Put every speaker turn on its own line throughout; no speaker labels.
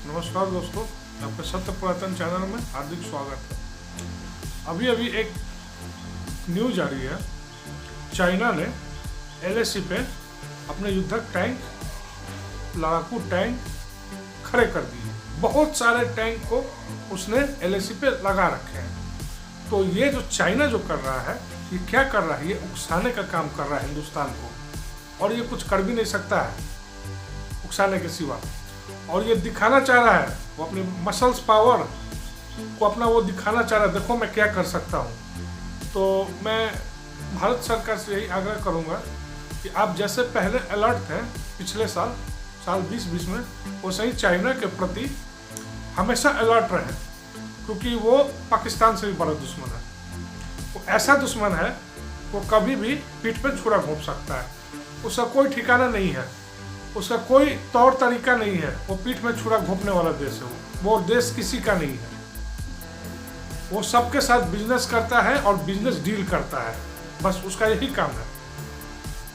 नमस्कार दोस्तों, आपके सत्य पुरातन चैनल में हार्दिक स्वागत है। अभी अभी एक न्यूज आ रही है, चाइना ने एलएसी पे अपने युद्धक टैंक, लड़ाकू टैंक खड़े कर दिए। बहुत सारे टैंक को उसने एलएसी पे लगा रखे हैं। तो ये जो चाइना जो कर रहा है, ये क्या कर रहा है? ये उकसाने का काम कर रहा है हिंदुस्तान को, और ये कुछ कर भी नहीं सकता है उकसाने के सिवा। और ये दिखाना चाह रहा है, वो अपनी मसल्स पावर को अपना वो दिखाना चाह रहा है, देखो मैं क्या कर सकता हूँ। तो मैं भारत सरकार से यही आग्रह करूँगा कि आप जैसे पहले अलर्ट थे पिछले साल 2020 में, वैसे ही चाइना के प्रति हमेशा अलर्ट रहे, क्योंकि वो पाकिस्तान से भी बड़ा दुश्मन है। वो ऐसा दुश्मन है, वो कभी भी पीठ पे छुरा घोंप सकता है। उसका कोई ठिकाना नहीं है, उसका कोई तौर तरीका नहीं है। वो पीठ में छुरा घोंपने वाला देश है। वो देश किसी का नहीं है। वो सबके साथ बिजनेस करता है और बिजनेस डील करता है, बस उसका यही काम है।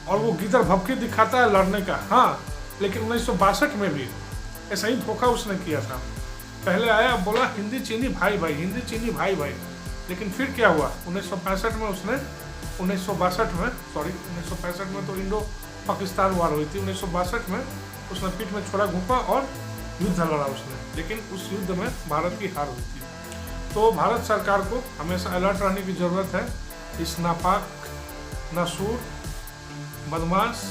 और वो गिदर भभकी दिखाता है लड़ने का। हाँ, लेकिन 1962 में भी ऐसा ही धोखा उसने किया था। पहले आया, बोला हिंदी चीनी भाई भाई, हिंदी चीनी भाई भाई। लेकिन फिर क्या हुआ? 1965 में उसने 1965 में तो इंडो पाकिस्तान वार हुई थी। 1962 में उसने पीठ में छुरा घोंपा और युद्ध लड़ा उसने, लेकिन उस युद्ध में भारत की हार हुई थी। तो भारत सरकार को हमेशा अलर्ट रहने की जरूरत है इस नापाक, नासूर, बदमाश,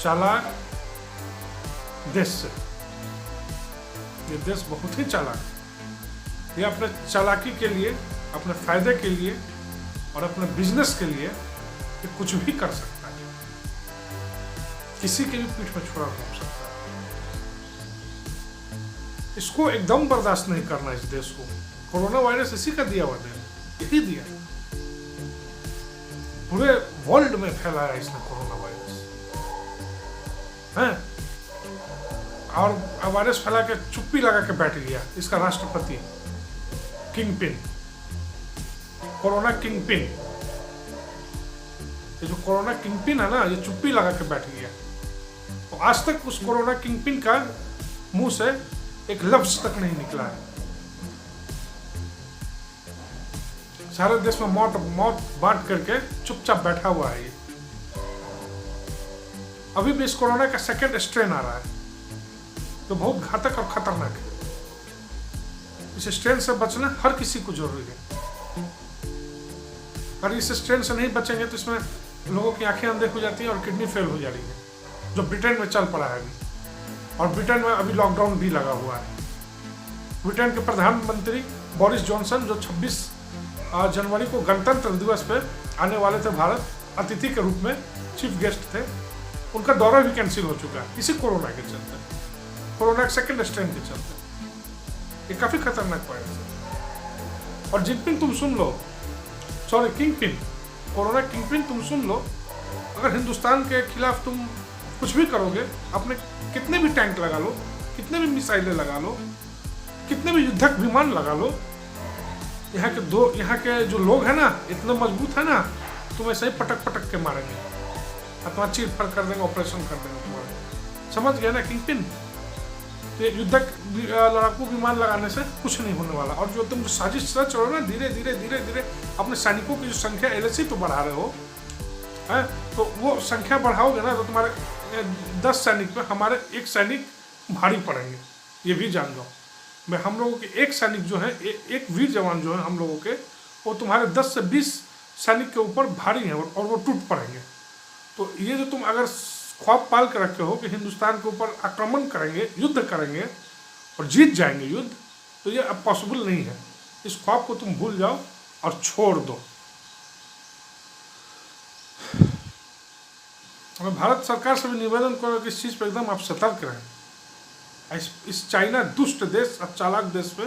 चालाक देश से। ये देश बहुत ही चालाक है। ये अपने चालाकी के लिए, अपने फायदे के लिए और अपने बिजनेस के लिए ये कुछ भी कर सकता है। किसी के भी पीठ में छुरा घोंप सकता है। इसको एकदम बर्दाश्त नहीं करना इस देश को। कोरोना वायरस इसी का दिया हुआ देश, यही दिया। पूरे वर्ल्ड में फैलाया इसने कोरोना वायरस है। और वायरस फैला के चुप्पी लगा के बैठ गया इसका राष्ट्रपति king pin, corona king pin. ये जो कोरोना किंग पिन है ना, ये चुप्पी लगा के बैठ गया। तो आज तक उस कोरोना किंग पिन का मुंह से एक लफ्ज तक नहीं निकला है। सारे देश में मौत बांट करके चुपचाप बैठा हुआ है ये। अभी भी इस कोरोना का सेकेंड स्ट्रेन आ रहा है, तो बहुत घातक और खतरनाक है। इस स्ट्रेन से बचना हर किसी को जरूरी है। अगर इस स्ट्रेन से नहीं बचेंगे तो इसमें लोगों की आंखें अंधे हो जाती हैं और किडनी फेल हो जा रही है, जो ब्रिटेन में चल पड़ा है अभी। और ब्रिटेन में अभी लॉकडाउन भी लगा हुआ है। ब्रिटेन के प्रधानमंत्री बोरिस जॉनसन, जो 26 जनवरी को गणतंत्र दिवस पे आने वाले थे भारत, अतिथि के रूप में चीफ गेस्ट थे, उनका दौरा भी कैंसिल हो चुका है इसी कोरोना के चलते, कोरोना के सेकेंड स्ट्रेन के चलते। ये काफी खतरनाक वायरस है। और जिनपिंग तुम सुन लो, sorry king pin, corona king pin तुम सुन लो, अगर हिंदुस्तान के खिलाफ तुम कुछ भी करोगे, अपने कितने भी टैंक लगा लो, कितने भी मिसाइलें लगा लो, कितने भी युद्धक विमान लगा लो, यहाँ के जो लोग हैं ना, इतने मजबूत है ना, तुम ऐसे ही पटक पटक के मारेंगे, अथवा चीर फाड़ कर देंगे, ऑपरेशन कर देंगे तुम्हारा। समझ गए ना किंग पिन? तो युद्धक लड़ाकू विमान लगाने से कुछ नहीं होने वाला। और जो तुम साजिश रच रहे हो ना, धीरे धीरे अपने सैनिकों की जो संख्या एलएसी तो बढ़ा रहे हो है, तो वो संख्या बढ़ाओगे ना, तो तुम्हारे 10 सैनिक पे हमारे 1 सैनिक भारी पड़ेंगे। ये भी जान लो। मैं हम लोगों के 1 सैनिक जो है, एक वीर जवान जो है हम लोगों के, वो तुम्हारे 10 से 20 सैनिक के ऊपर भारी हैं और वो टूट पड़ेंगे। तो ये जो तुम अगर ख्वाब पाल के रखे हो कि हिंदुस्तान के ऊपर आक्रमण करेंगे, युद्ध करेंगे और जीत जाएंगे युद्ध, तो ये अब पॉसिबल नहीं है। इस ख्वाब को तुम भूल जाओ और छोड़ दो। मैं भारत सरकार से भी निवेदन करूँ कि इस चीज़ पर एकदम आप सतर्क रहें। इस चाइना दुष्ट देश और चालाक देश पे,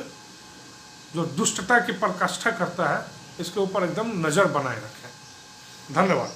जो दुष्टता की पराकाष्ठा करता है, इसके ऊपर एकदम नज़र बनाए रखें। धन्यवाद।